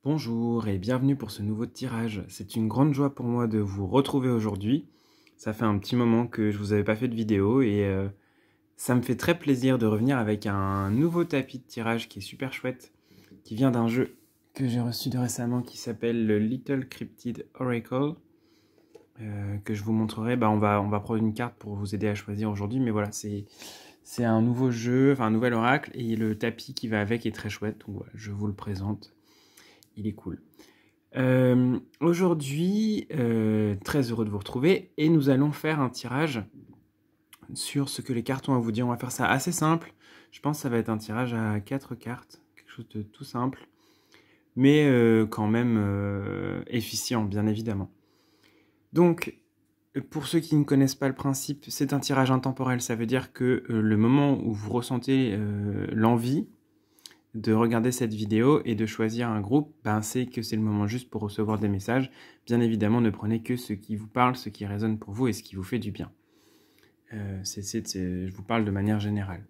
Bonjour et bienvenue pour ce nouveau tirage. C'est une grande joie pour moi de vous retrouver aujourd'hui. Ça fait un petit moment que je vous avais pas fait de vidéo et ça me fait très plaisir de revenir avec un nouveau tapis de tirage qui est super chouette, qui vient d'un jeu que j'ai reçu de récemment qui s'appelle le Little Cryptid Oracle, que je vous montrerai. On va prendre une carte pour vous aider à choisir aujourd'hui, mais voilà, c'est un nouveau jeu, enfin un nouvel oracle, et le tapis qui va avec est très chouette, donc voilà, je vous le présente. Il est cool. Aujourd'hui, très heureux de vous retrouver et nous allons faire un tirage sur ce que les cartes ont à vous dire. On va faire ça assez simple. Je pense que ça va être un tirage à 4 cartes, quelque chose de tout simple, mais quand même efficient, bien évidemment. Donc, pour ceux qui ne connaissent pas le principe, c'est un tirage intemporel. Ça veut dire que le moment où vous ressentez l'envie de regarder cette vidéo et de choisir un groupe, c'est que c'est le moment juste pour recevoir des messages. Bien évidemment, ne prenez que ce qui vous parle, ce qui résonne pour vous et ce qui vous fait du bien. Je vous parle de manière générale.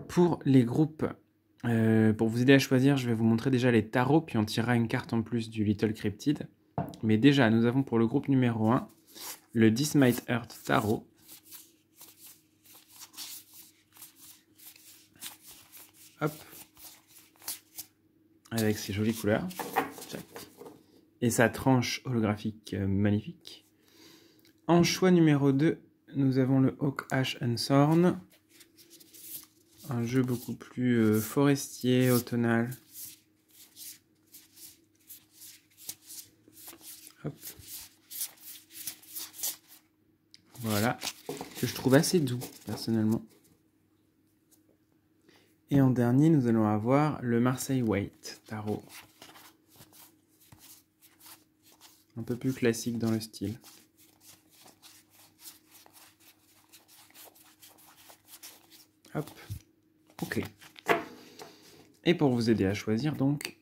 Pour les groupes, pour vous aider à choisir, je vais vous montrer déjà les tarots, puis on tirera une carte en plus du Little Cryptid. Mais déjà, nous avons pour le groupe numéro 1, le This Might Hurt Tarot. Hop. Avec ses jolies couleurs. Et sa tranche holographique magnifique. En choix numéro 2, nous avons le Hawk Ash and Thorn. Un jeu beaucoup plus forestier, automnal. Hop. Voilà. Que je trouve assez doux, personnellement. Et en dernier, nous allons avoir le Marseille Waite Tarot. Un peu plus classique dans le style. Hop. Ok. Et pour vous aider à choisir, donc,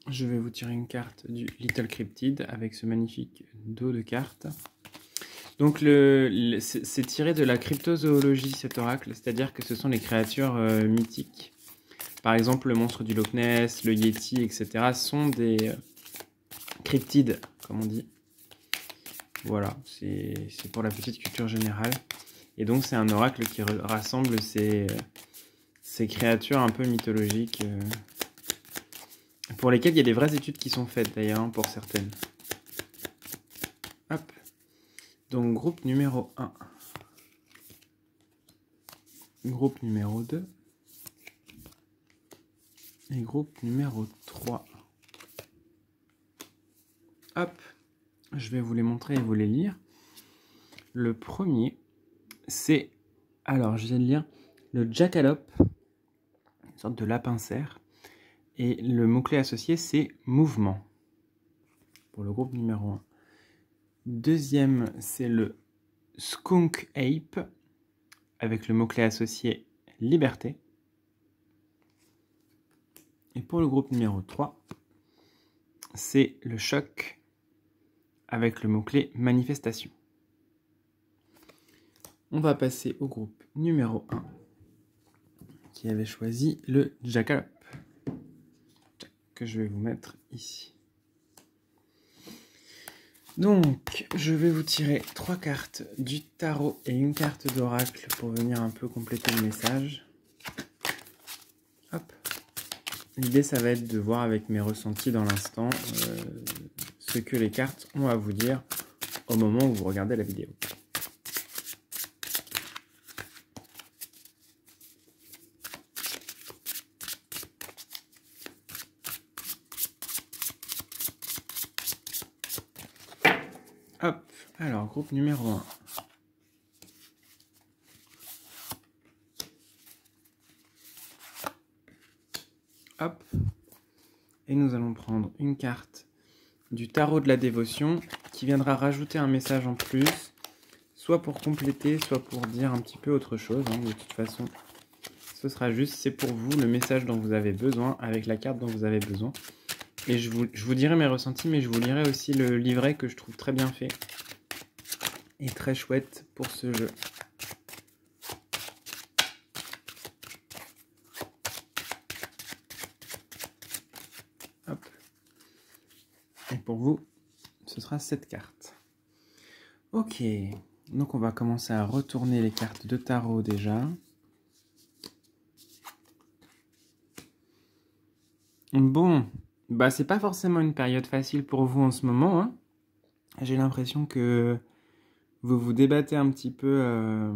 je vais vous tirer une carte du Little Cryptid avec ce magnifique dos de cartes. Donc, c'est tiré de la cryptozoologie, cet oracle, c'est-à-dire que ce sont les créatures mythiques. Par exemple, le monstre du Loch Ness, le Yeti, etc. sont des cryptides, comme on dit. Voilà, c'est pour la petite culture générale. Et donc, c'est un oracle qui rassemble ces créatures un peu mythologiques, pour lesquelles il y a des vraies études qui sont faites, d'ailleurs, pour certaines. Hop. Donc, groupe numéro 1. Groupe numéro 2. Et groupe numéro 3. Hop. Je vais vous les montrer et vous les lire. Le premier, c'est... Alors, je viens de lire le jackalope, une sorte de lapin-cerf. Et le mot-clé associé, c'est mouvement, pour le groupe numéro 1. Deuxième, c'est le skunk ape, avec le mot-clé associé liberté. Et pour le groupe numéro 3, c'est le choc, avec le mot-clé manifestation. On va passer au groupe numéro 1, qui avait choisi le jackalope, que je vais vous mettre ici. Donc, je vais vous tirer 3 cartes du tarot et une carte d'oracle pour venir un peu compléter le message. Hop. L'idée, ça va être de voir avec mes ressentis dans l'instant ce que les cartes ont à vous dire au moment où vous regardez la vidéo. Hop, alors groupe numéro 1. Hop, et nous allons prendre une carte du tarot de la dévotion qui viendra rajouter un message en plus, soit pour compléter, soit pour dire un petit peu autre chose. De toute façon, ce sera juste, c'est pour vous le message dont vous avez besoin, avec la carte dont vous avez besoin. Et je vous dirai mes ressentis, mais je vous lirai aussi le livret que je trouve très bien fait et très chouette pour ce jeu. Hop. Et pour vous, ce sera cette carte. Ok, donc on va commencer à retourner les cartes de tarot déjà. Bon, bah c'est pas forcément une période facile pour vous en ce moment, hein. J'ai l'impression que vous vous débattez un petit peu...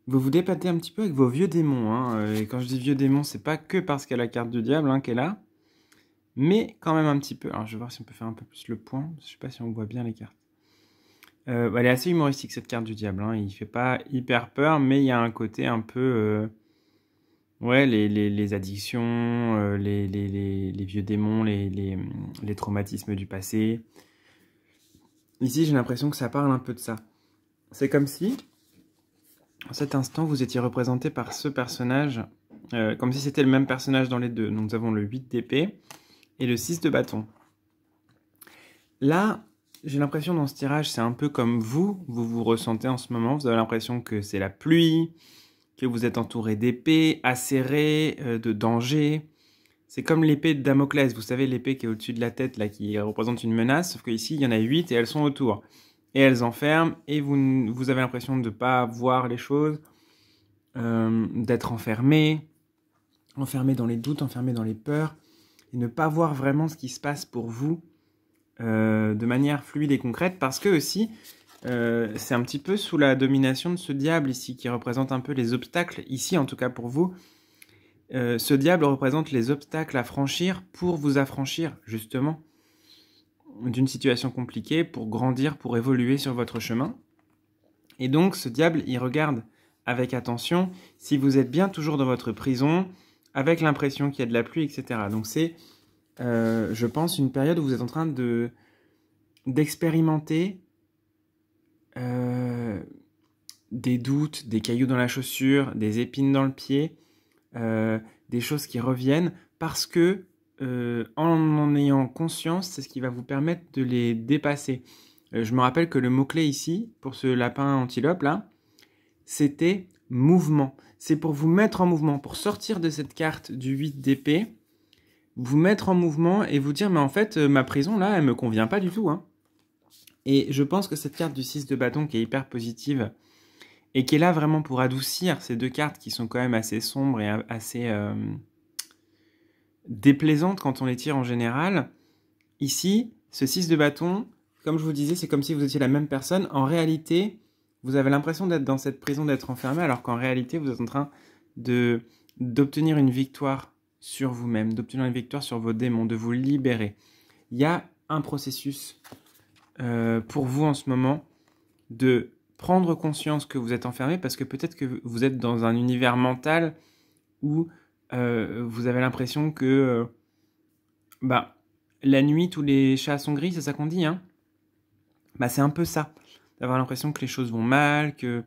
Vous vous débattez un petit peu avec vos vieux démons, hein. Et quand je dis vieux démons, c'est pas que parce qu'il y a la carte du diable hein, qui est là, mais quand même un petit peu. Alors je vais voir si on peut faire un peu plus le point. Je sais pas si on voit bien les cartes. Elle est assez humoristique cette carte du diable, hein. Il fait pas hyper peur, mais il y a un côté un peu... Ouais, les addictions, les vieux démons, les traumatismes du passé. Ici, j'ai l'impression que ça parle un peu de ça. C'est comme si, en cet instant, vous étiez représenté par ce personnage, comme si c'était le même personnage dans les deux. Donc nous avons le 8 d'épée et le 6 de bâton. Là, j'ai l'impression dans ce tirage, c'est un peu comme vous ressentez en ce moment. Vous avez l'impression que c'est la pluie, que vous êtes entouré d'épées, acérées, de dangers. C'est comme l'épée de Damoclès, vous savez, l'épée qui est au-dessus de la tête, là, qui représente une menace, sauf qu'ici, il y en a 8 et elles sont autour. Et elles enferment, et vous avez l'impression de ne pas voir les choses, d'être enfermé dans les doutes, enfermé dans les peurs, et ne pas voir vraiment ce qui se passe pour vous de manière fluide et concrète, parce que aussi, c'est un petit peu sous la domination de ce diable ici, qui représente un peu les obstacles, ici en tout cas pour vous. Ce diable représente les obstacles à franchir pour vous affranchir, justement, d'une situation compliquée, pour grandir, pour évoluer sur votre chemin. Et donc, ce diable, il regarde avec attention si vous êtes bien toujours dans votre prison, avec l'impression qu'il y a de la pluie, etc. Donc c'est, je pense, une période où vous êtes en train d'expérimenter des doutes, des cailloux dans la chaussure, des épines dans le pied, des choses qui reviennent, parce que en ayant conscience, c'est ce qui va vous permettre de les dépasser. Je me rappelle que le mot-clé ici, pour ce lapin antilope là, c'était mouvement. C'est pour vous mettre en mouvement, pour sortir de cette carte du 8 d'épée, vous mettre en mouvement et vous dire, mais en fait, ma prison là, elle me convient pas du tout, hein. Et je pense que cette carte du 6 de bâton qui est hyper positive, et qui est là vraiment pour adoucir ces deux cartes qui sont quand même assez sombres et assez déplaisantes quand on les tire en général. Ici, ce 6 de bâton, comme je vous disais, c'est comme si vous étiez la même personne. En réalité, vous avez l'impression d'être dans cette prison, d'être enfermé, alors qu'en réalité, vous êtes en train d'obtenir une victoire sur vous-même, d'obtenir une victoire sur vos démons, de vous libérer. Il y a un processus pour vous en ce moment de prendre conscience que vous êtes enfermé, parce que peut-être que vous êtes dans un univers mental où vous avez l'impression que la nuit, tous les chats sont gris, c'est ça qu'on dit, hein? C'est un peu ça. D'avoir l'impression que les choses vont mal, qu'il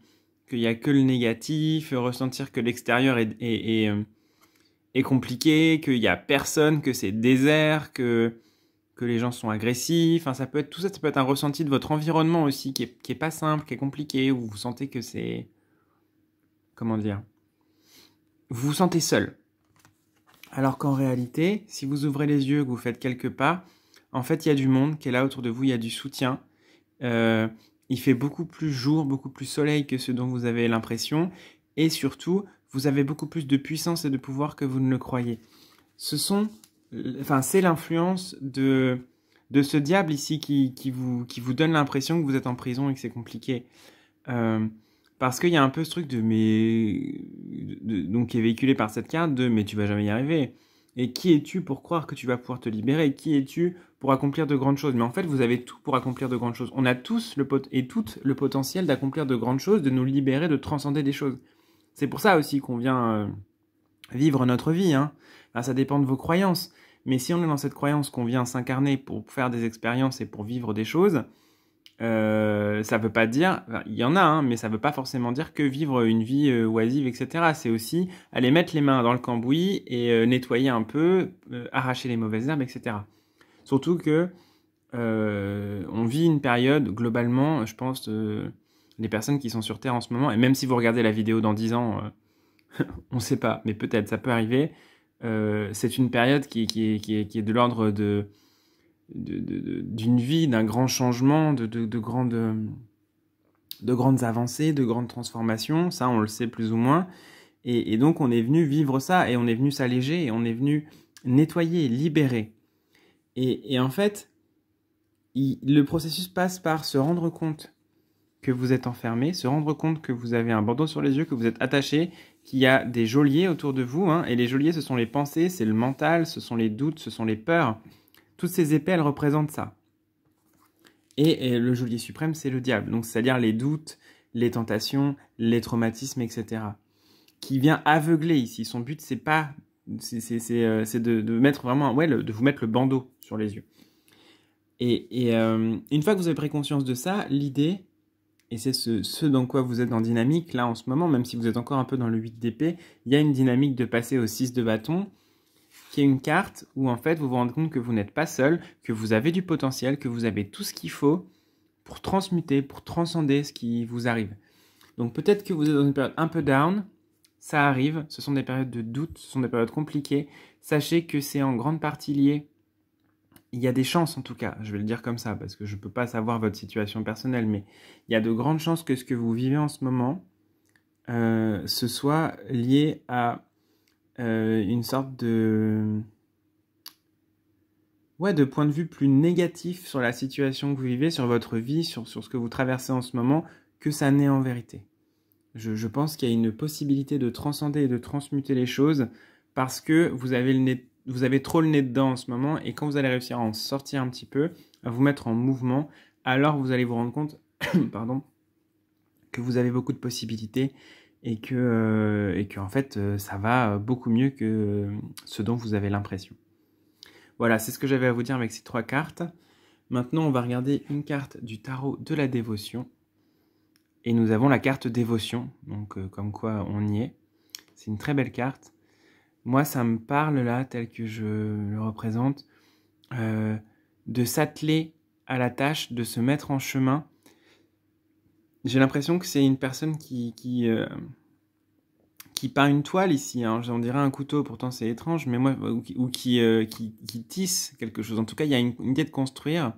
n'y a que le négatif, ressentir que l'extérieur est compliqué, qu'il n'y a personne, que c'est désert, que les gens sont agressifs. Enfin, tout ça, ça peut être un ressenti de votre environnement aussi, qui est pas simple, qui est compliqué, où vous sentez que c'est... Comment dire? Vous vous sentez seul. Alors qu'en réalité, si vous ouvrez les yeux, que vous faites quelques pas, en fait, il y a du monde qui est là autour de vous, il y a du soutien. Il fait beaucoup plus jour, beaucoup plus soleil que ce dont vous avez l'impression. Et surtout, vous avez beaucoup plus de puissance et de pouvoir que vous ne le croyez. C'est l'influence de ce diable ici qui vous donne l'impression que vous êtes en prison et que c'est compliqué. Parce qu'il y a un peu ce truc donc qui est véhiculé par cette carte de « mais tu vas jamais y arriver ». Et qui es-tu pour croire que tu vas pouvoir te libérer? Qui es-tu pour accomplir de grandes choses? Mais en fait, vous avez tout pour accomplir de grandes choses. On a tous et toutes le potentiel d'accomplir de grandes choses, de nous libérer, de transcender des choses. C'est pour ça aussi qu'on vient vivre notre vie, hein. Ça dépend de vos croyances. Mais si on est dans cette croyance qu'on vient s'incarner pour faire des expériences et pour vivre des choses, ça veut pas dire, il y en a, hein, mais ça veut pas forcément dire que vivre une vie oisive, etc. C'est aussi aller mettre les mains dans le cambouis et nettoyer un peu, arracher les mauvaises herbes, etc. Surtout que on vit une période, globalement, je pense, les personnes qui sont sur Terre en ce moment, et même si vous regardez la vidéo dans 10 ans, on sait pas, mais peut-être, ça peut arriver, c'est une période qui est de l'ordre d'une vie, d'un grand changement, de grandes avancées, de grandes transformations. Ça, on le sait plus ou moins. Et donc, on est venu vivre ça, et on est venu s'alléger, et on est venu nettoyer, libérer. Et en fait, le processus passe par se rendre compte que vous êtes enfermé, se rendre compte que vous avez un bandeau sur les yeux, que vous êtes attaché, qu'il y a des geôliers autour de vous, hein, et les geôliers, ce sont les pensées, c'est le mental, ce sont les doutes, ce sont les peurs. Toutes ces épées, elles représentent ça. Et le geôlier suprême, c'est le diable, donc c'est-à-dire les doutes, les tentations, les traumatismes, etc. Qui vient aveugler ici. Son but, c'est de mettre vraiment, de vous mettre le bandeau sur les yeux. Et une fois que vous avez pris conscience de ça, l'idée, et c'est ce dans quoi vous êtes en dynamique là en ce moment, même si vous êtes encore un peu dans le 8 d'épée, il y a une dynamique de passer au 6 de bâton, qui est une carte où en fait vous vous rendez compte que vous n'êtes pas seul, que vous avez du potentiel, que vous avez tout ce qu'il faut pour transmuter, pour transcender ce qui vous arrive. Donc peut-être que vous êtes dans une période un peu down, ça arrive, ce sont des périodes de doute, ce sont des périodes compliquées. Sachez que c'est en grande partie lié. Il y a des chances en tout cas, je vais le dire comme ça, parce que je ne peux pas savoir votre situation personnelle, mais il y a de grandes chances que ce que vous vivez en ce moment, ce soit lié à une sorte de point de vue plus négatif sur la situation que vous vivez, sur votre vie, sur ce que vous traversez en ce moment, que ça n'est en vérité. Je pense qu'il y a une possibilité de transcender et de transmuter les choses parce que vous avez trop le nez dedans en ce moment, et quand vous allez réussir à en sortir un petit peu, à vous mettre en mouvement, alors vous allez vous rendre compte que vous avez beaucoup de possibilités et que en fait ça va beaucoup mieux que ce dont vous avez l'impression. Voilà, c'est ce que j'avais à vous dire avec ces 3 cartes. Maintenant, on va regarder une carte du tarot de la dévotion. Et nous avons la carte dévotion, donc comme quoi on y est. C'est une très belle carte. Moi, ça me parle là, tel que je le représente, de s'atteler à la tâche, de se mettre en chemin. J'ai l'impression que c'est une personne qui peint une toile ici, hein. On dirait un couteau, pourtant c'est étrange, mais moi, ou qui tisse quelque chose. En tout cas, il y a une idée de construire.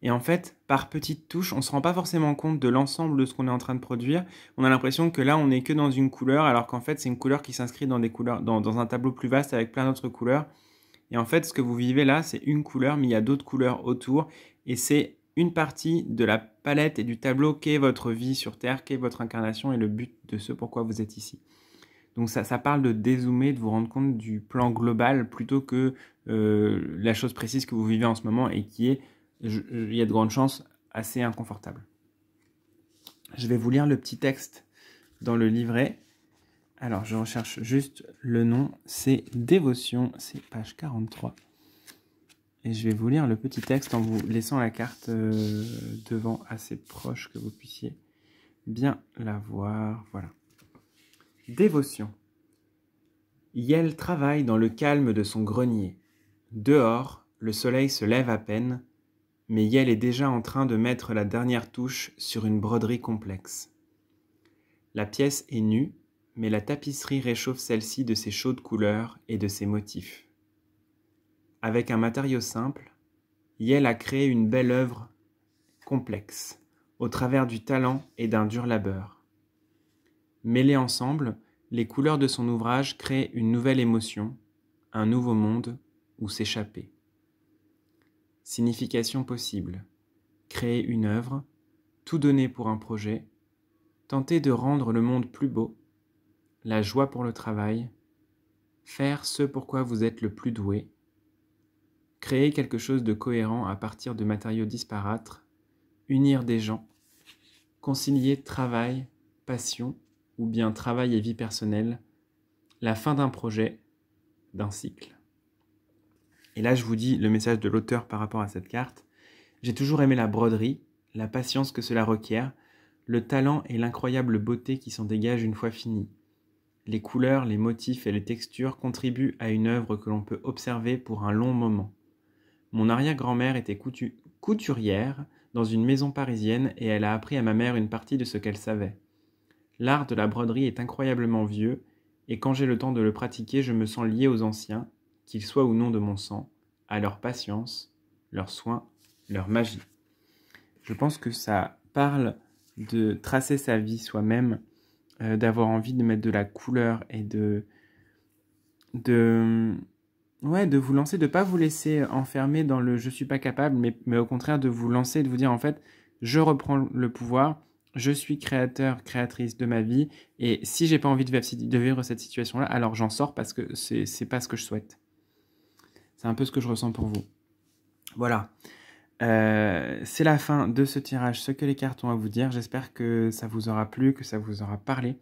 Et en fait, par petites touches, on ne se rend pas forcément compte de l'ensemble de ce qu'on est en train de produire. On a l'impression que là, on n'est que dans une couleur, alors qu'en fait, c'est une couleur qui s'inscrit dans des couleurs, dans un tableau plus vaste avec plein d'autres couleurs. Et en fait, ce que vous vivez là, c'est une couleur, mais il y a d'autres couleurs autour. Et c'est une partie de la palette et du tableau qu'est votre vie sur Terre, qu'est votre incarnation et le but de ce pourquoi vous êtes ici. Donc ça parle de dézoomer, de vous rendre compte du plan global plutôt que la chose précise que vous vivez en ce moment et qui est, il y a de grandes chances, assez inconfortable. Je vais vous lire le petit texte dans le livret. Alors, je recherche juste le nom. C'est Dévotion, c'est page 43. Et je vais vous lire le petit texte en vous laissant la carte devant, assez proche que vous puissiez bien la voir. Voilà. Dévotion. Yel travaille dans le calme de son grenier. Dehors, le soleil se lève à peine, mais Yel est déjà en train de mettre la dernière touche sur une broderie complexe. La pièce est nue, mais la tapisserie réchauffe celle-ci de ses chaudes couleurs et de ses motifs. Avec un matériau simple, Yel a créé une belle œuvre complexe, au travers du talent et d'un dur labeur. Mêlées ensemble, les couleurs de son ouvrage créent une nouvelle émotion, un nouveau monde où s'échapper. Signification possible. Créer une œuvre, tout donner pour un projet, tenter de rendre le monde plus beau, la joie pour le travail, faire ce pour quoi vous êtes le plus doué, créer quelque chose de cohérent à partir de matériaux disparates, unir des gens, concilier travail, passion, ou bien travail et vie personnelle, la fin d'un projet, d'un cycle. Et là, je vous dis le message de l'auteur par rapport à cette carte. J'ai toujours aimé la broderie, la patience que cela requiert, le talent et l'incroyable beauté qui s'en dégage une fois finie. Les couleurs, les motifs et les textures contribuent à une œuvre que l'on peut observer pour un long moment. Mon arrière-grand-mère était couturière dans une maison parisienne et elle a appris à ma mère une partie de ce qu'elle savait. L'art de la broderie est incroyablement vieux et quand j'ai le temps de le pratiquer, je me sens lié aux anciens, qu'ils soient ou non de mon sang, à leur patience, leurs soins, leur magie. Je pense que ça parle de tracer sa vie soi-même, d'avoir envie de mettre de la couleur et de vous lancer, de ne pas vous laisser enfermer dans le « je suis pas capable », mais au contraire de vous lancer, de vous dire en fait « je reprends le pouvoir ». Je suis créateur, créatrice de ma vie, et si j'ai pas envie de vivre cette situation-là, alors j'en sors parce que c'est pas ce que je souhaite. C'est un peu ce que je ressens pour vous. Voilà. C'est la fin de ce tirage, ce que les cartes ont à vous dire. J'espère que ça vous aura plu, que ça vous aura parlé.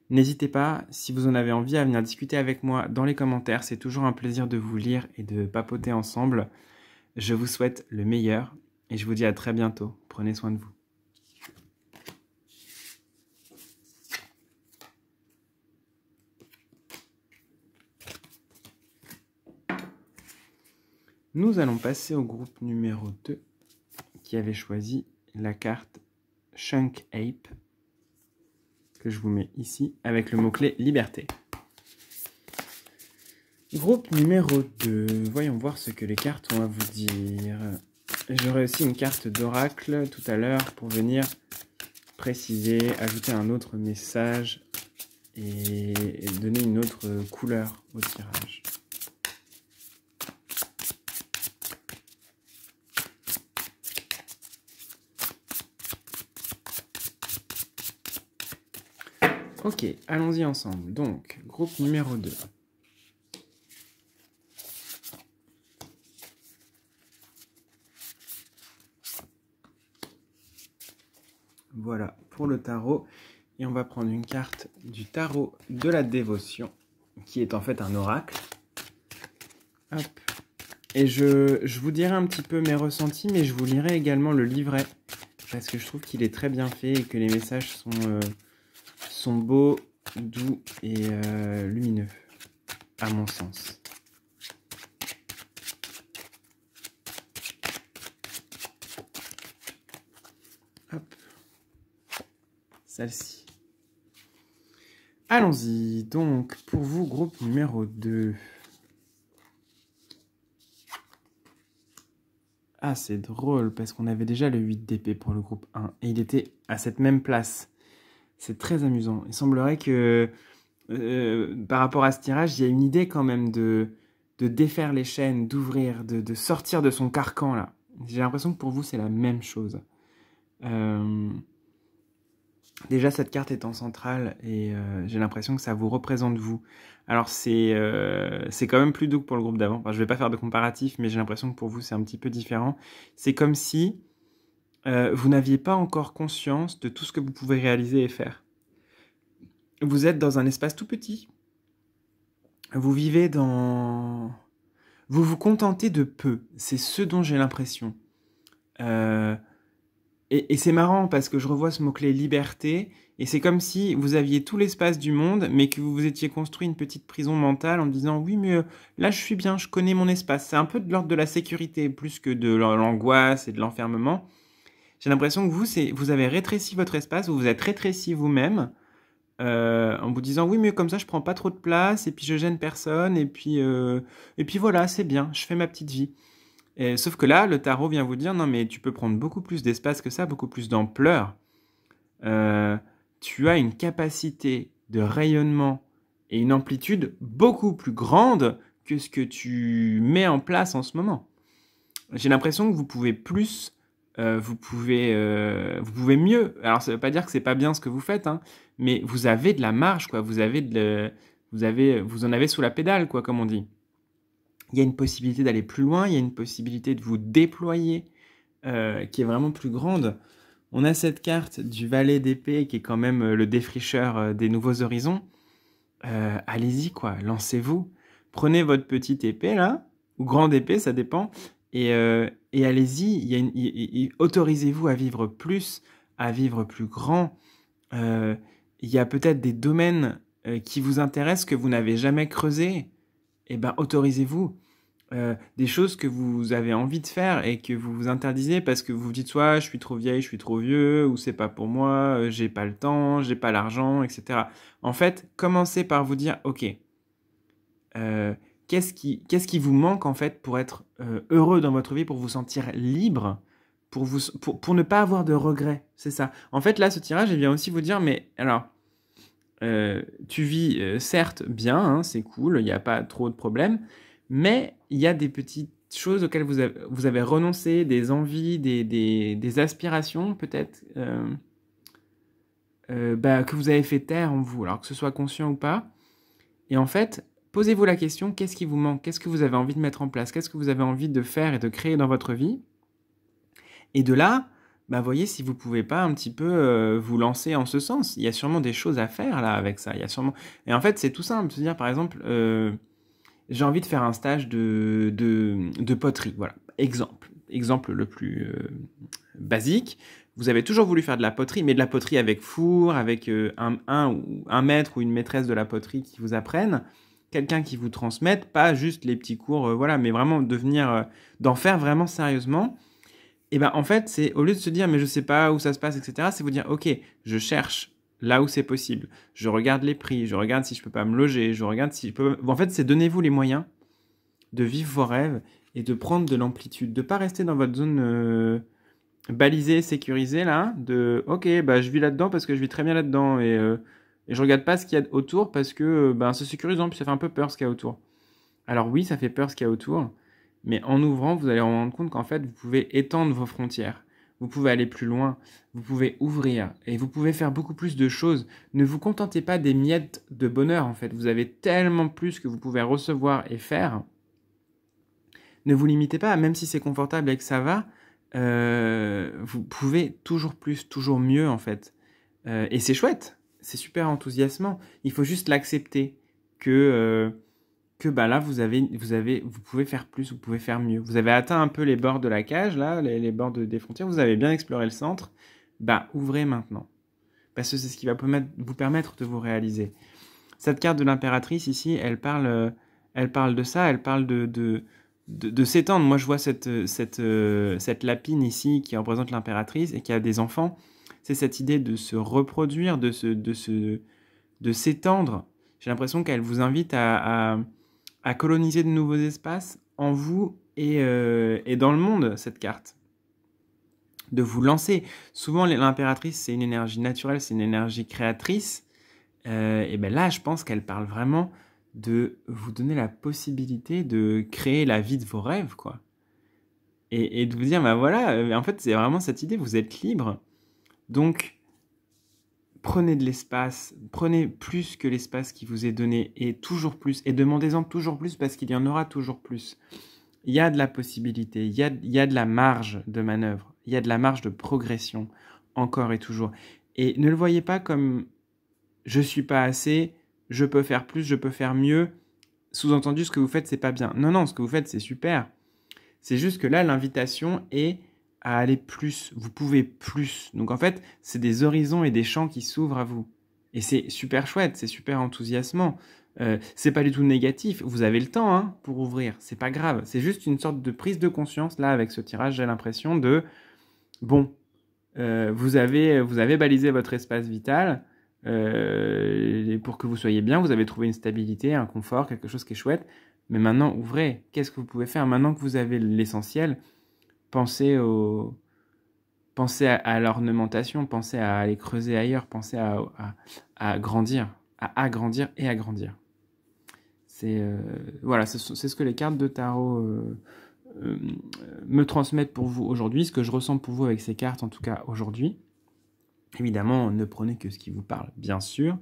N'hésitez pas, si vous en avez envie, à venir discuter avec moi dans les commentaires. C'est toujours un plaisir de vous lire et de papoter ensemble. Je vous souhaite le meilleur et je vous dis à très bientôt. Prenez soin de vous. Nous allons passer au groupe numéro 2 qui avait choisi la carte Chunk Ape que je vous mets ici avec le mot-clé liberté. Groupe numéro 2, voyons voir ce que les cartes ont à vous dire. J'aurai aussi une carte d'oracle tout à l'heure pour venir préciser, ajouter un autre message et donner une autre couleur au tirage. Ok, allons-y ensemble. Donc, groupe numéro 2. Voilà pour le tarot. Et on va prendre une carte du tarot de la dévotion, qui est en fait un oracle. Hop. Et je vous dirai un petit peu mes ressentis, mais je vous lirai également le livret, parce que je trouve qu'il est très bien fait et que les messages sont beaux, doux et lumineux, à mon sens. Hop. Celle-ci. Allons-y. Donc, pour vous, groupe numéro 2. Ah, c'est drôle, parce qu'on avait déjà le 8 d'épée pour le groupe 1, et il était à cette même place. C'est très amusant. Il semblerait que, par rapport à ce tirage, il y a une idée quand même de défaire les chaînes, d'ouvrir, de sortir de son carcan, là. J'ai l'impression que pour vous, c'est la même chose. Déjà, cette carte est en centrale, et j'ai l'impression que ça vous représente vous. Alors, c'est quand même plus doux que pour le groupe d'avant. Enfin, je ne vais pas faire de comparatif, mais j'ai l'impression que pour vous, c'est un petit peu différent. C'est comme si vous n'aviez pas encore conscience de tout ce que vous pouvez réaliser et faire. Vous êtes dans un espace tout petit. Vous vivez dans... Vous vous contentez de peu. C'est ce dont j'ai l'impression. Et c'est marrant parce que je revois ce mot-clé liberté, et c'est comme si vous aviez tout l'espace du monde, mais que vous vous étiez construit une petite prison mentale en disant oui, mais là je suis bien, je connais mon espace. C'est un peu de l'ordre de la sécurité plus que de l'angoisse et de l'enfermement. J'ai l'impression que vous avez rétréci votre espace, vous vous êtes rétréci vous-même en vous disant oui, mais comme ça je prends pas trop de place et puis je gêne personne et puis voilà, c'est bien, je fais ma petite vie. Sauf que là, le tarot vient vous dire non, mais tu peux prendre beaucoup plus d'espace que ça, beaucoup plus d'ampleur. Tu as une capacité de rayonnement et une amplitude beaucoup plus grande que ce que tu mets en place en ce moment. J'ai l'impression que vous pouvez plus, vous pouvez mieux. Alors ça ne veut pas dire que c'est pas bien ce que vous faites, hein, mais vous avez de la marge, quoi. Vous en avez sous la pédale, quoi, comme on dit. Il y a une possibilité d'aller plus loin, il y a une possibilité de vous déployer qui est vraiment plus grande. On a cette carte du valet d'épée qui est quand même le défricheur des nouveaux horizons. Allez-y, quoi, lancez-vous. Prenez votre petite épée, là, ou grande épée, ça dépend, et allez-y, autorisez-vous à vivre plus, à vivre plus grand. Il y a peut-être des domaines qui vous intéressent que vous n'avez jamais creusés. Eh ben, autorisez-vous. des choses que vous avez envie de faire et que vous vous interdisez parce que vous vous dites soit je suis trop vieille, je suis trop vieux, ou c'est pas pour moi, j'ai pas le temps, j'ai pas l'argent, etc. En fait, commencez par vous dire, ok, qu'est-ce qui vous manque en fait pour être heureux dans votre vie, pour vous sentir libre, pour ne pas avoir de regrets, c'est ça. En fait, là, ce tirage, il vient aussi vous dire, mais alors, tu vis certes bien, hein, c'est cool, il n'y a pas trop de problèmes, mais il y a des petites choses auxquelles vous avez renoncé, des envies, des aspirations peut-être, que vous avez fait taire en vous, alors que ce soit conscient ou pas. Et en fait, posez-vous la question, qu'est-ce qui vous manque? Qu'est-ce que vous avez envie de mettre en place? Qu'est-ce que vous avez envie de faire et de créer dans votre vie? Et de là, voyez si vous pouvez pas un petit peu vous lancer en ce sens. Il y a sûrement des choses à faire là avec ça. Il y a sûrement... Et en fait, c'est tout simple. C'est-à-dire, par exemple, j'ai envie de faire un stage de poterie. Voilà, exemple le plus basique. Vous avez toujours voulu faire de la poterie, mais de la poterie avec four, avec un maître ou une maîtresse de la poterie qui vous apprennent, quelqu'un qui vous transmette, pas juste les petits cours, voilà, mais vraiment d'en faire vraiment sérieusement. Et en fait, c'est au lieu de se dire mais je sais pas où ça se passe, etc., c'est vous dire ok, je cherche là où c'est possible, je regarde les prix, je regarde si je peux pas me loger, je regarde si je peux... En fait, c'est donnez-vous les moyens de vivre vos rêves et de prendre de l'amplitude, de pas rester dans votre zone balisée, sécurisée là, de ok, je vis là-dedans parce que je vis très bien là-dedans et je regarde pas ce qu'il y a autour parce que c'est sécurisant puis ça fait un peu peur ce qu'il y a autour. Alors oui, ça fait peur ce qu'il y a autour, mais en ouvrant, vous allez vous rendre compte qu'en fait, vous pouvez étendre vos frontières. Vous pouvez aller plus loin, vous pouvez ouvrir et vous pouvez faire beaucoup plus de choses. Ne vous contentez pas des miettes de bonheur en fait. Vous avez tellement plus que vous pouvez recevoir et faire. Ne vous limitez pas, même si c'est confortable et que ça va, vous pouvez toujours plus, toujours mieux en fait. Et c'est chouette, c'est super enthousiasmant. Il faut juste l'accepter que là, vous pouvez faire plus, vous pouvez faire mieux. Vous avez atteint un peu les bords de la cage, là, les bords des frontières, vous avez bien exploré le centre. Ouvrez maintenant. Parce que c'est ce qui va vous permettre de vous réaliser. Cette carte de l'impératrice, ici, elle parle de ça, elle parle de s'étendre. Moi, je vois cette lapine ici qui représente l'impératrice et qui a des enfants. C'est cette idée de se reproduire, de s'étendre. J'ai l'impression qu'elle vous invite à coloniser de nouveaux espaces en vous et dans le monde, cette carte. De vous lancer. Souvent, l'impératrice, c'est une énergie naturelle, c'est une énergie créatrice. Et là, je pense qu'elle parle vraiment de vous donner la possibilité de créer la vie de vos rêves, quoi. Et de vous dire, voilà, en fait, c'est vraiment cette idée, vous êtes libre. Donc, prenez de l'espace, prenez plus que l'espace qui vous est donné, et toujours plus, et demandez-en toujours plus, parce qu'il y en aura toujours plus. Il y a de la possibilité, il y a de la marge de manœuvre, il y a de la marge de progression, encore et toujours. Et ne le voyez pas comme « je suis pas assez, je peux faire plus, je peux faire mieux », sous-entendu, ce que vous faites, c'est pas bien. Non, ce que vous faites, c'est super. C'est juste que là, l'invitation est à aller plus. Vous pouvez plus. Donc en fait, c'est des horizons et des champs qui s'ouvrent à vous. Et c'est super chouette, c'est super enthousiasmant. C'est pas du tout négatif. Vous avez le temps pour ouvrir. C'est pas grave. C'est juste une sorte de prise de conscience. Là, avec ce tirage, j'ai l'impression de... Bon, vous avez balisé votre espace vital. Pour que vous soyez bien, vous avez trouvé une stabilité, un confort, quelque chose qui est chouette. Mais maintenant, ouvrez. Qu'est-ce que vous pouvez faire maintenant que vous avez l'essentiel? Pensez à l'ornementation, pensez à aller creuser ailleurs, pensez à grandir, à agrandir et à grandir. Voilà, c'est ce que les cartes de tarot me transmettent pour vous aujourd'hui, ce que je ressens pour vous avec ces cartes, en tout cas aujourd'hui. Évidemment, ne prenez que ce qui vous parle, bien sûr.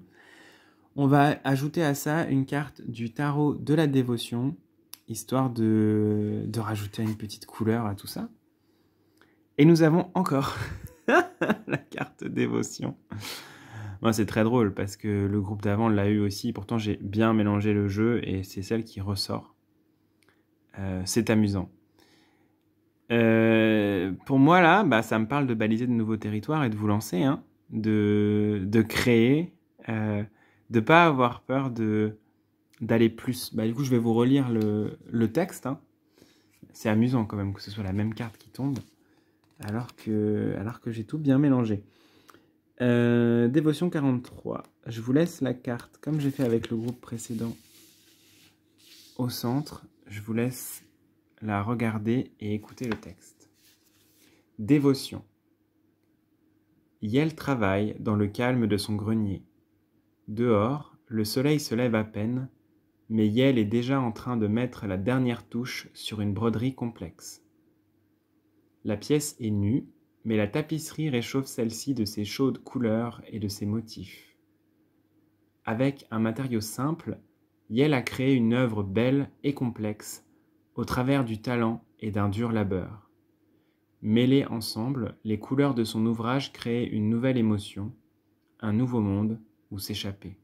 On va ajouter à ça une carte du tarot de la dévotion, histoire de rajouter une petite couleur à tout ça. Et nous avons encore la carte dévotion. Moi, c'est très drôle parce que le groupe d'avant l'a eu aussi. Pourtant, j'ai bien mélangé le jeu et c'est celle qui ressort. C'est amusant. Pour moi, là, ça me parle de baliser de nouveaux territoires et de vous lancer, de créer, de pas avoir peur d'aller plus. Du coup, je vais vous relire le texte. C'est amusant quand même que ce soit la même carte qui tombe, alors que j'ai tout bien mélangé. Dévotion 43. Je vous laisse la carte, comme j'ai fait avec le groupe précédent, au centre. Je vous laisse la regarder et écouter le texte. Dévotion. Yel travaille dans le calme de son grenier. Dehors, le soleil se lève à peine, mais Yel est déjà en train de mettre la dernière touche sur une broderie complexe. La pièce est nue, mais la tapisserie réchauffe celle-ci de ses chaudes couleurs et de ses motifs. Avec un matériau simple, Yel a créé une œuvre belle et complexe, au travers du talent et d'un dur labeur. Mêlées ensemble, les couleurs de son ouvrage créent une nouvelle émotion, un nouveau monde où s'échapper.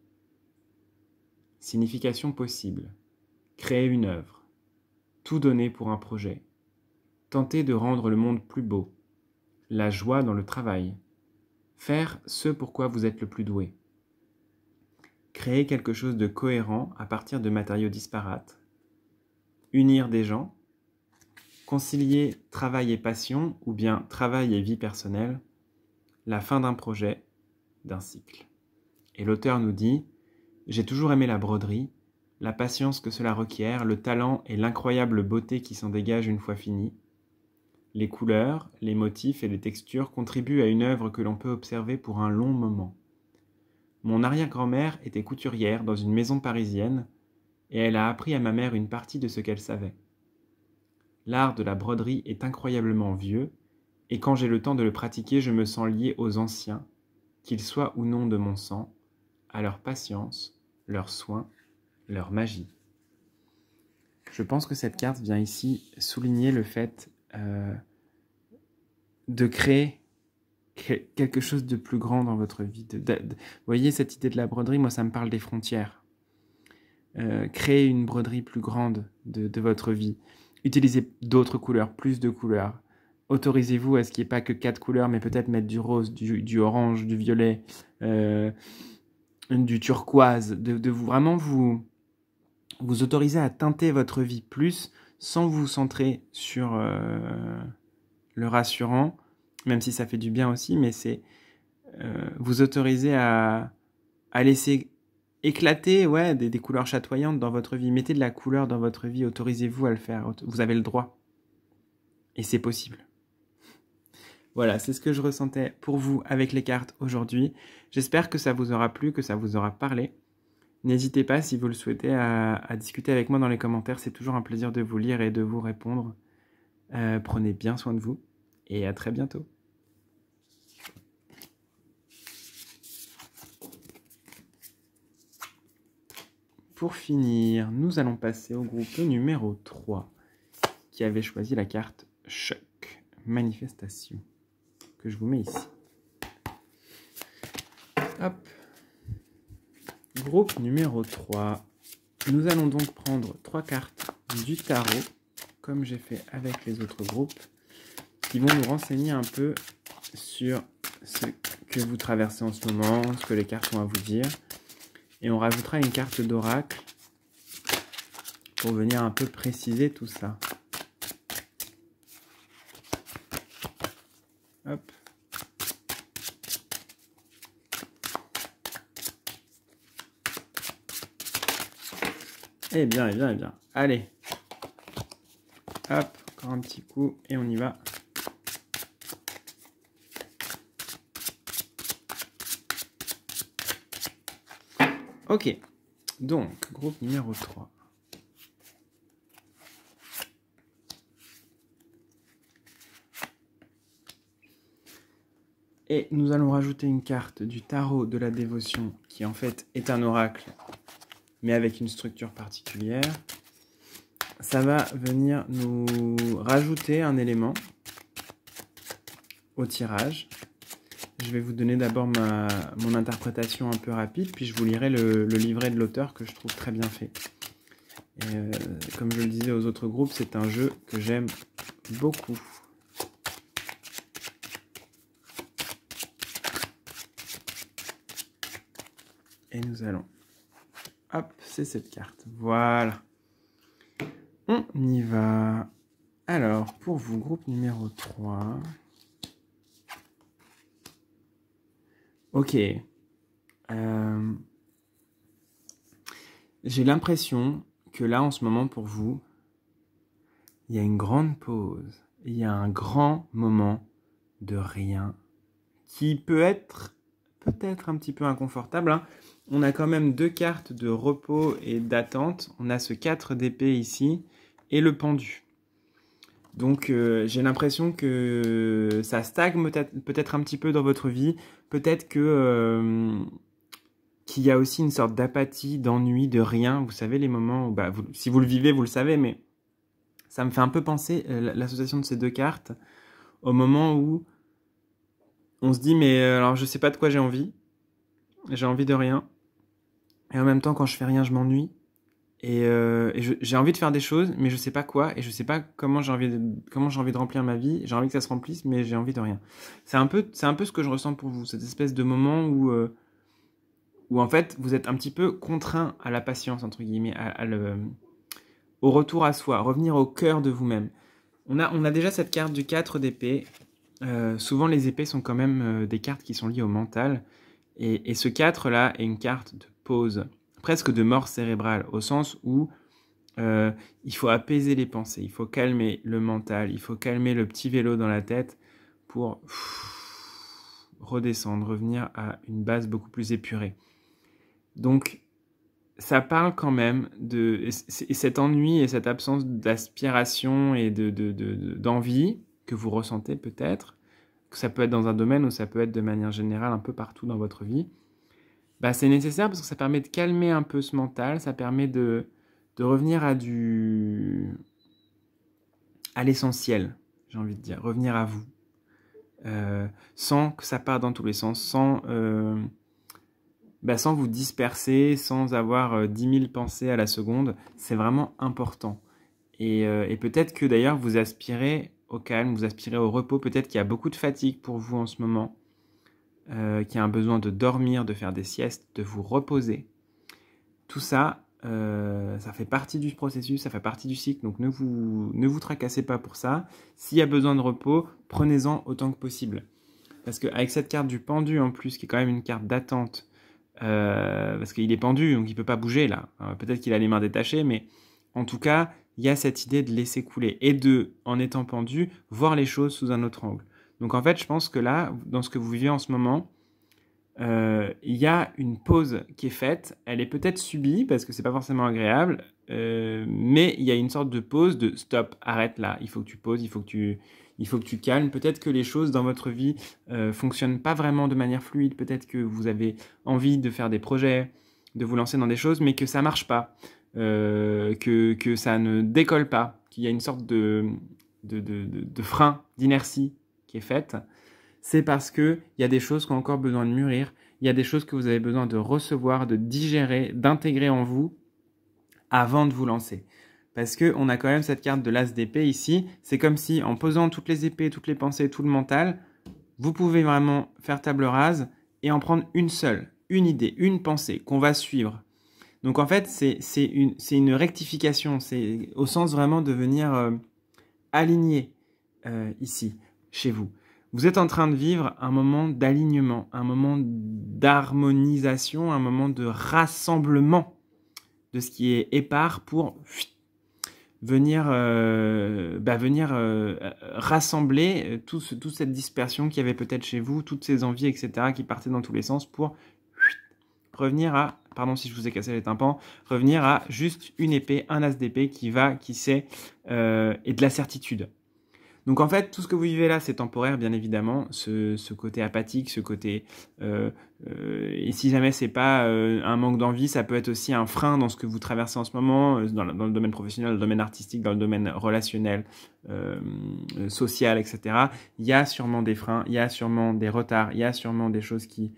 Signification possible. Créer une œuvre. Tout donner pour un projet. Tenter de rendre le monde plus beau. La joie dans le travail. Faire ce pour quoi vous êtes le plus doué. Créer quelque chose de cohérent à partir de matériaux disparates. Unir des gens. Concilier travail et passion, ou bien travail et vie personnelle. La fin d'un projet, d'un cycle. Et l'auteur nous dit « J'ai toujours aimé la broderie, la patience que cela requiert, le talent et l'incroyable beauté qui s'en dégage une fois finie. Les couleurs, les motifs et les textures contribuent à une œuvre que l'on peut observer pour un long moment. Mon arrière-grand-mère était couturière dans une maison parisienne et elle a appris à ma mère une partie de ce qu'elle savait. L'art de la broderie est incroyablement vieux et quand j'ai le temps de le pratiquer, je me sens lié aux anciens, qu'ils soient ou non de mon sang, à leur patience, leurs soins, leur magie. » Je pense que cette carte vient ici souligner le fait de créer quelque chose de plus grand dans votre vie. Vous voyez, cette idée de la broderie, moi, ça me parle des frontières. Créer une broderie plus grande de votre vie. Utilisez d'autres couleurs, plus de couleurs. Autorisez-vous à ce qu'il n'y ait pas que 4 couleurs, mais peut-être mettre du rose, du orange, du violet, du turquoise, de vous vraiment vous autoriser à teinter votre vie plus sans vous centrer sur le rassurant, même si ça fait du bien aussi, mais c'est vous autoriser à laisser éclater des couleurs chatoyantes dans votre vie. Mettez de la couleur dans votre vie, autorisez-vous à le faire, vous avez le droit. Et c'est possible. Voilà, c'est ce que je ressentais pour vous avec les cartes aujourd'hui. J'espère que ça vous aura plu, que ça vous aura parlé. N'hésitez pas, si vous le souhaitez, à discuter avec moi dans les commentaires. C'est toujours un plaisir de vous lire et de vous répondre. Prenez bien soin de vous et à très bientôt. Pour finir, nous allons passer au groupe numéro 3 qui avait choisi la carte Choc, Manifestation, que je vous mets ici. Hop. Groupe numéro 3. Nous allons donc prendre 3 cartes du tarot, comme j'ai fait avec les autres groupes, qui vont nous renseigner un peu sur ce que vous traversez en ce moment, ce que les cartes ont à vous dire. Et on rajoutera une carte d'oracle pour venir un peu préciser tout ça. Hop. Eh bien, eh bien, eh bien. Allez. Hop, encore un petit coup et on y va. Ok, donc, groupe numéro 3. Et nous allons rajouter une carte du tarot de la dévotion, qui en fait est un oracle, mais avec une structure particulière. Ça va venir nous rajouter un élément au tirage. Je vais vous donner d'abord mon interprétation un peu rapide, puis je vous lirai le livret de l'auteur que je trouve très bien fait. Et comme je le disais aux autres groupes, c'est un jeu que j'aime beaucoup. Et nous allons... Hop, c'est cette carte. Voilà. On y va. Alors, pour vous, groupe numéro 3. Ok. J'ai l'impression que là, en ce moment, pour vous, il y a une grande pause. Il y a un grand moment de rien qui peut être peut-être un petit peu inconfortable. Hein. On a quand même 2 cartes de repos et d'attente. On a ce 4 d'épée ici et le pendu. Donc j'ai l'impression que ça stagne peut-être un petit peu dans votre vie. Peut-être que qu'il y a aussi une sorte d'apathie, d'ennui, de rien. Vous savez, les moments où, si vous le vivez, vous le savez, mais ça me fait un peu penser, l'association de ces 2 cartes, au moment où on se dit, mais alors je sais pas de quoi j'ai envie de rien, et en même temps, quand je fais rien, je m'ennuie, et j'ai envie de faire des choses, mais je sais pas quoi, et je sais pas comment j'ai envie de remplir ma vie. J'ai envie que ça se remplisse, mais j'ai envie de rien. C'est un peu ce que je ressens pour vous, cette espèce de moment où en fait, vous êtes un petit peu contraint à la patience, entre guillemets, au retour à soi, revenir au cœur de vous-même. On a déjà cette carte du 4 d'épée. Souvent, les épées sont quand même des cartes qui sont liées au mental. Et ce 4-là est une carte de pause, presque de mort cérébrale, au sens où il faut apaiser les pensées, il faut calmer le mental, il faut calmer le petit vélo dans la tête pour redescendre, revenir à une base beaucoup plus épurée. Donc, ça parle quand même de cet ennui et cette absence d'aspiration et d'envie que vous ressentez peut-être, que ça peut être dans un domaine ou ça peut être de manière générale un peu partout dans votre vie. C'est nécessaire parce que ça permet de calmer un peu ce mental, ça permet de revenir à l'essentiel, j'ai envie de dire, revenir à vous, sans que ça parte dans tous les sens, sans vous disperser, sans avoir 10 000 pensées à la seconde. C'est vraiment important. Et peut-être que d'ailleurs vous aspirez au calme, vous aspirez au repos, peut-être qu'il y a beaucoup de fatigue pour vous en ce moment, qu'il y a un besoin de dormir, de faire des siestes, de vous reposer. Tout ça, ça fait partie du processus, ça fait partie du cycle, donc ne vous tracassez pas pour ça. S'il y a besoin de repos, prenez-en autant que possible. Parce qu'avec cette carte du pendu en plus, qui est quand même une carte d'attente, parce qu'il est pendu, donc il ne peut pas bouger là. Peut-être qu'il a les mains détachées, mais en tout cas, il y a cette idée de laisser couler et de, en étant pendu, voir les choses sous un autre angle. Donc en fait, je pense que là, dans ce que vous vivez en ce moment, il y a une pause qui est faite. Elle est peut-être subie parce que c'est pas forcément agréable, mais il y a une sorte de pause, de stop, arrête là. Il faut que tu poses, il faut que tu calmes. Peut-être que les choses dans votre vie fonctionnent pas vraiment de manière fluide. Peut-être que vous avez envie de faire des projets, de vous lancer dans des choses, mais que ça marche pas, que ça ne décolle pas, qu'il y a une sorte de frein, d'inertie qui est faite. C'est parce qu'il y a des choses qui ont encore besoin de mûrir, il y a des choses que vous avez besoin de recevoir, de digérer, d'intégrer en vous avant de vous lancer. Parce qu'on a quand même cette carte de l'as d'épée ici, c'est comme si en posant toutes les épées, toutes les pensées, tout le mental, vous pouvez vraiment faire table rase et en prendre une seule, une idée, une pensée qu'on va suivre. Donc en fait, c'est une rectification, c'est au sens vraiment de venir aligner ici, chez vous. Vous êtes en train de vivre un moment d'alignement, un moment d'harmonisation, un moment de rassemblement de ce qui est épars pour venir rassembler toute cette dispersion qu'il y avait peut-être chez vous, toutes ces envies, etc., qui partaient dans tous les sens pour revenir à, pardon si je vous ai cassé les tympans, revenir à juste une épée, un as d'épée qui sait, et de la certitude. Donc en fait, tout ce que vous vivez là, c'est temporaire, bien évidemment, ce côté apathique, ce côté... et si jamais c'est pas un manque d'envie, ça peut être aussi un frein dans ce que vous traversez en ce moment, dans le domaine professionnel, dans le domaine artistique, dans le domaine relationnel, social, etc. Il y a sûrement des freins, il y a sûrement des retards, il y a sûrement des choses qui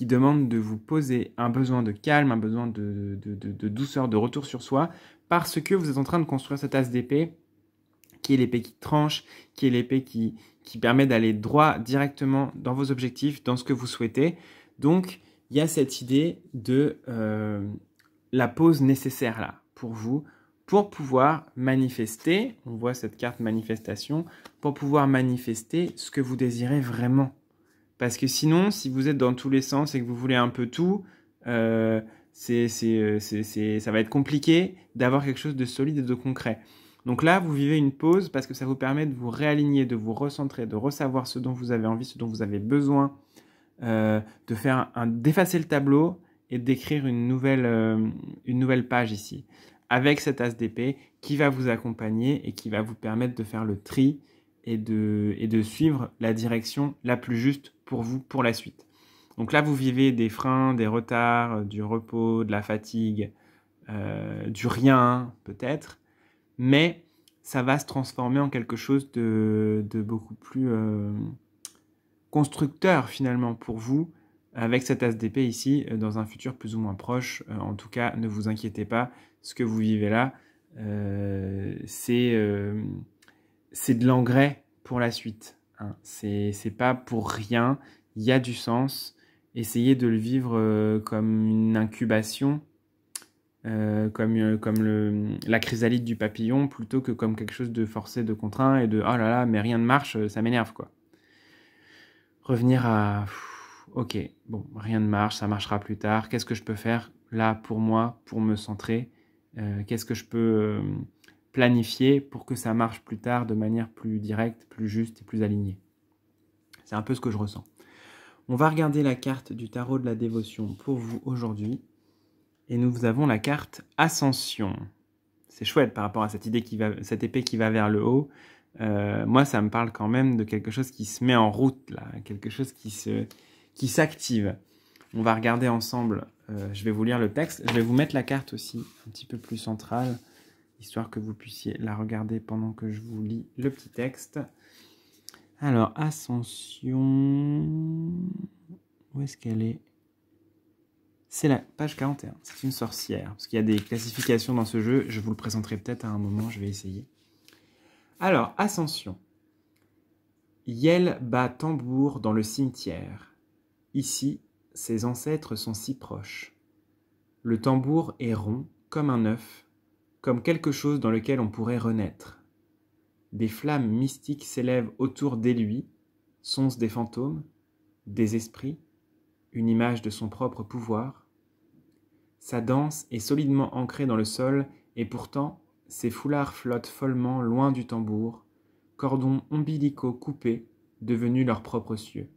demandent de vous poser un besoin de calme, un besoin de douceur, de retour sur soi, parce que vous êtes en train de construire cette as d'épée, qui est l'épée qui tranche, qui est l'épée qui permet d'aller droit directement dans vos objectifs, dans ce que vous souhaitez. Donc, il y a cette idée de la pause nécessaire là, pour vous, pour pouvoir manifester, on voit cette carte manifestation, pour pouvoir manifester ce que vous désirez vraiment. Parce que sinon, si vous êtes dans tous les sens et que vous voulez un peu tout, ça va être compliqué d'avoir quelque chose de solide et de concret. Donc là, vous vivez une pause parce que ça vous permet de vous réaligner, de vous recentrer, de ressavoir ce dont vous avez envie, ce dont vous avez besoin, de faire d'effacer le tableau et d'écrire une nouvelle page ici, avec cet as d'épée qui va vous accompagner et qui va vous permettre de faire le tri et de suivre la direction la plus juste pour vous, pour la suite. Donc là, vous vivez des freins, des retards, du repos, de la fatigue, du rien peut-être, mais ça va se transformer en quelque chose de beaucoup plus constructeur finalement pour vous, avec cet as d'épée ici, dans un futur plus ou moins proche. En tout cas, ne vous inquiétez pas, ce que vous vivez là, c'est de l'engrais pour la suite. Hein. C'est pas pour rien, il y a du sens. Essayez de le vivre comme une incubation, comme la chrysalide du papillon, plutôt que comme quelque chose de forcé, de contraint, et de « oh là là, mais rien ne marche, ça m'énerve » quoi. Revenir à « ok, bon, rien ne marche, ça marchera plus tard, qu'est-ce que je peux faire là pour moi, pour me centrer, qu'est-ce que je peux planifier pour que ça marche plus tard de manière plus directe, plus juste et plus alignée ». C'est un peu ce que je ressens. On va regarder la carte du tarot de la dévotion pour vous aujourd'hui. Et nous avons la carte Ascension. C'est chouette par rapport à cette épée qui va vers le haut. Moi, ça me parle quand même de quelque chose qui se met en route, là, quelque chose qui s'active. On va regarder ensemble, je vais vous lire le texte. Je vais vous mettre la carte aussi un petit peu plus centrale, histoire que vous puissiez la regarder pendant que je vous lis le petit texte. Alors, Ascension... Où est-ce qu'elle est ? C'est la page 41, c'est une sorcière. Parce qu'il y a des classifications dans ce jeu, je vous le présenterai peut-être à un moment, je vais essayer. Alors, Ascension. Yel bat tambour dans le cimetière. Ici, ses ancêtres sont si proches. Le tambour est rond, comme un œuf, comme quelque chose dans lequel on pourrait renaître. Des flammes mystiques s'élèvent autour d'Elui, sont-ce des fantômes, des esprits, une image de son propre pouvoir. Sa danse est solidement ancrée dans le sol, et pourtant, ses foulards flottent follement loin du tambour, cordons ombilicaux coupés, devenus leurs propres cieux.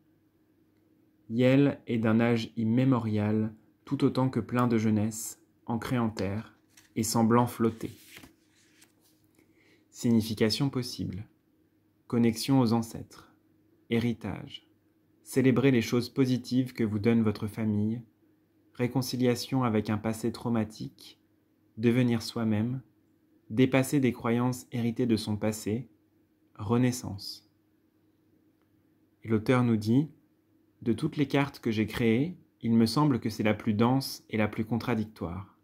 Yel est d'un âge immémorial, tout autant que plein de jeunesse, ancré en terre, et semblant flotter. Signification possible. Connexion aux ancêtres. Héritage. Célébrer les choses positives que vous donne votre famille. Réconciliation avec un passé traumatique. Devenir soi-même. Dépasser des croyances héritées de son passé. Renaissance. Et l'auteur nous dit « De toutes les cartes que j'ai créées, il me semble que c'est la plus dense et la plus contradictoire.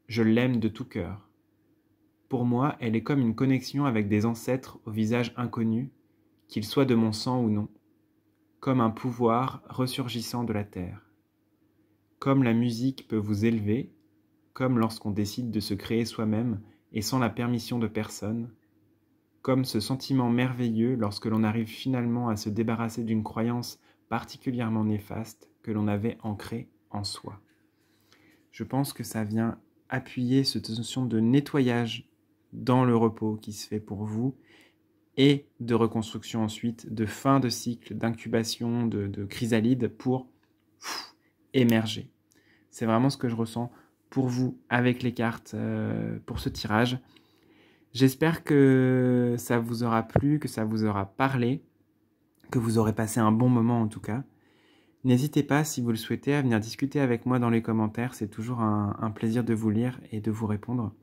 Je l'aime de tout cœur. Pour moi, elle est comme une connexion avec des ancêtres au visage inconnu, qu'ils soient de mon sang ou non, comme un pouvoir ressurgissant de la terre. Comme la musique peut vous élever, comme lorsqu'on décide de se créer soi-même et sans la permission de personne, comme ce sentiment merveilleux lorsque l'on arrive finalement à se débarrasser d'une croyance particulièrement néfaste que l'on avait ancrée en soi. » Je pense que ça vient appuyer cette notion de nettoyage dans le repos qui se fait pour vous et de reconstruction ensuite, de fin de cycle, d'incubation, de chrysalide pour émerger. C'est vraiment ce que je ressens pour vous avec les cartes pour ce tirage. J'espère que ça vous aura plu, que ça vous aura parlé, que vous aurez passé un bon moment en tout cas. N'hésitez pas, si vous le souhaitez, à venir discuter avec moi dans les commentaires. C'est toujours un plaisir de vous lire et de vous répondre.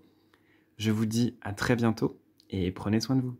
Je vous dis à très bientôt et prenez soin de vous.